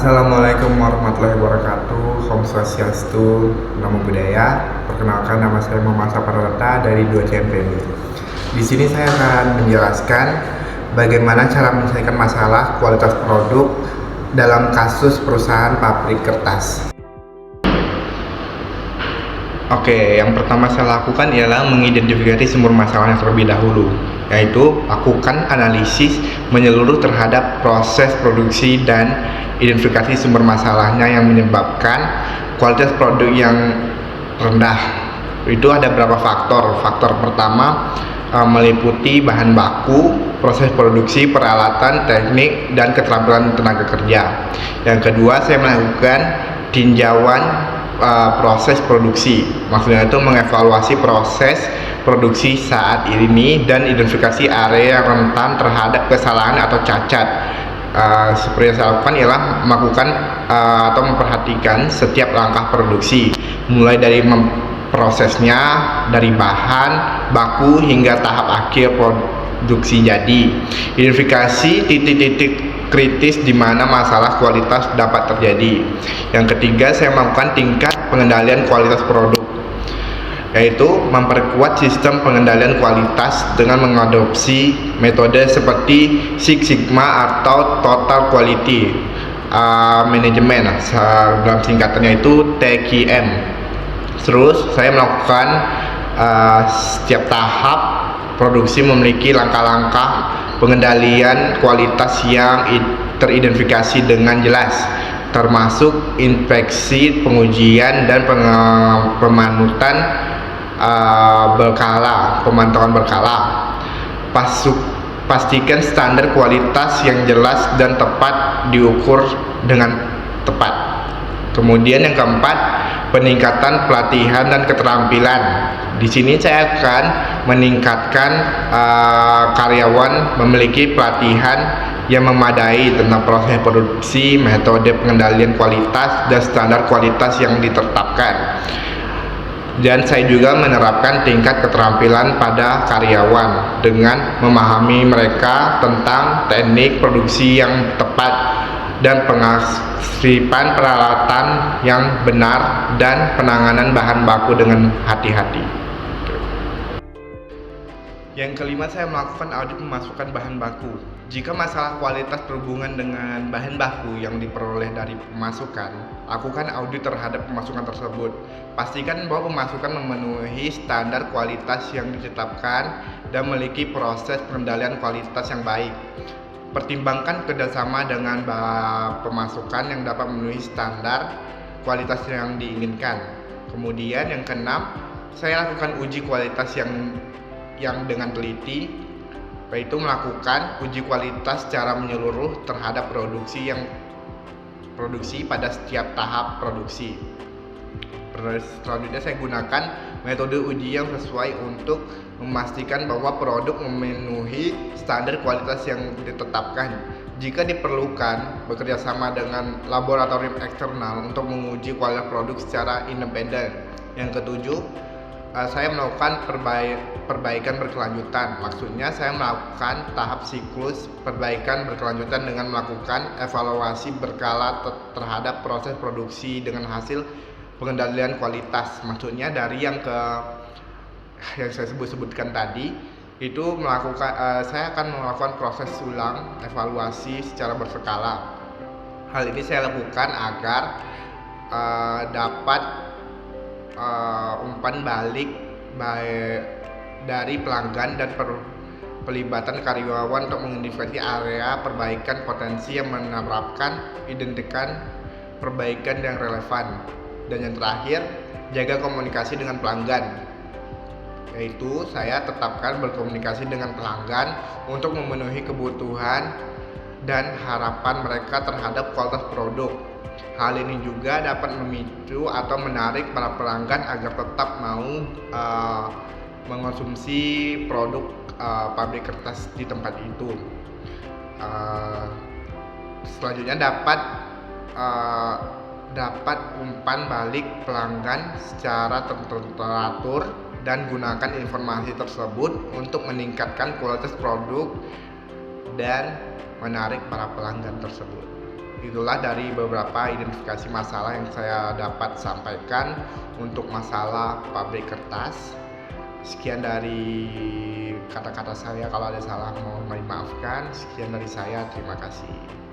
Assalamualaikum warahmatullahi wabarakatuh. Om Swastiastu, Namo Buddhaya. Perkenalkan, nama saya Muhammad Saparata dari 2CMPB. Di sini saya akan menjelaskan bagaimana cara menyelesaikan masalah kualitas produk dalam kasus perusahaan pabrik kertas. Oke, yang pertama saya lakukan ialah mengidentifikasi sumber masalahnya terlebih dahulu, yaitu lakukan analisis menyeluruh terhadap proses produksi dan identifikasi sumber masalahnya yang menyebabkan kualitas produk yang rendah. Itu ada beberapa faktor. Faktor pertama meliputi bahan baku, proses produksi, peralatan, teknik, dan keterampilan tenaga kerja. Yang kedua, saya melakukan tinjauan proses produksi, maksudnya itu mengevaluasi proses produksi saat ini dan identifikasi area yang rentan terhadap kesalahan atau cacat. Seperti yang saya lakukan ialah melakukan atau memperhatikan setiap langkah produksi, mulai dari prosesnya, dari bahan baku hingga tahap akhir produksi jadi. Identifikasi titik-titik kritis di mana masalah kualitas dapat terjadi. Yang ketiga, saya melakukan tingkat pengendalian kualitas produk, yaitu memperkuat sistem pengendalian kualitas dengan mengadopsi metode seperti Six Sigma atau Total Quality Management, dalam singkatannya itu TQM. Terus saya melakukan setiap tahap produksi memiliki langkah-langkah pengendalian kualitas yang teridentifikasi dengan jelas, termasuk inspeksi, pengujian, dan pemantauan berkala. Pastikan standar kualitas yang jelas dan tepat diukur dengan tepat. Kemudian yang keempat, peningkatan pelatihan dan keterampilan. Di sini saya akan meningkatkan karyawan memiliki pelatihan yang memadai tentang proses produksi, metode pengendalian kualitas, dan standar kualitas yang ditetapkan. Dan saya juga menerapkan tingkat keterampilan pada karyawan dengan memahami mereka tentang teknik produksi yang tepat dan pengasipan peralatan yang benar dan penanganan bahan baku dengan hati-hati. Yang kelima, saya melakukan audit pemasukan bahan baku. Jika masalah kualitas berhubungan dengan bahan baku yang diperoleh dari pemasukan, lakukan audit terhadap pemasukan tersebut. Pastikan bahwa pemasukan memenuhi standar kualitas yang ditetapkan dan memiliki proses pengendalian kualitas yang baik. Pertimbangkan kerjasama dengan pemasukan yang dapat memenuhi standar kualitas yang diinginkan. Kemudian yang keenam, saya lakukan uji kualitas yang dengan teliti, yaitu melakukan uji kualitas secara menyeluruh terhadap produksi pada setiap tahap produksi. Selanjutnya saya gunakan metode uji yang sesuai untuk memastikan bahwa produk memenuhi standar kualitas yang ditetapkan. Jika diperlukan, bekerja sama dengan laboratorium eksternal untuk menguji kualitas produk secara independen. Yang ketujuh, saya melakukan perbaikan berkelanjutan. Maksudnya saya melakukan tahap siklus perbaikan berkelanjutan dengan melakukan evaluasi berkala terhadap proses produksi dengan hasil pengendalian kualitas. Maksudnya dari yang saya sebutkan tadi itu saya akan melakukan proses ulang evaluasi secara berskala. Hal ini saya lakukan agar dapat umpan balik dari pelanggan dan pelibatan karyawan untuk mengidentifikasi area perbaikan potensi yang menerapkan identikan perbaikan yang relevan. Dan yang terakhir, jaga komunikasi dengan pelanggan, yaitu saya tetapkan berkomunikasi dengan pelanggan untuk memenuhi kebutuhan dan harapan mereka terhadap kualitas produk. Hal ini juga dapat memicu atau menarik para pelanggan agar tetap mau mengonsumsi produk pabrik kertas di tempat itu. Selanjutnya dapat umpan balik pelanggan secara teratur dan gunakan informasi tersebut untuk meningkatkan kualitas produk dan menarik para pelanggan tersebut. itulah dari beberapa identifikasi masalah yang saya dapat sampaikan untuk masalah pabrik kertas. Sekian dari kata-kata saya, kalau ada salah mohon dimaafkan. Sekian dari saya, terima kasih.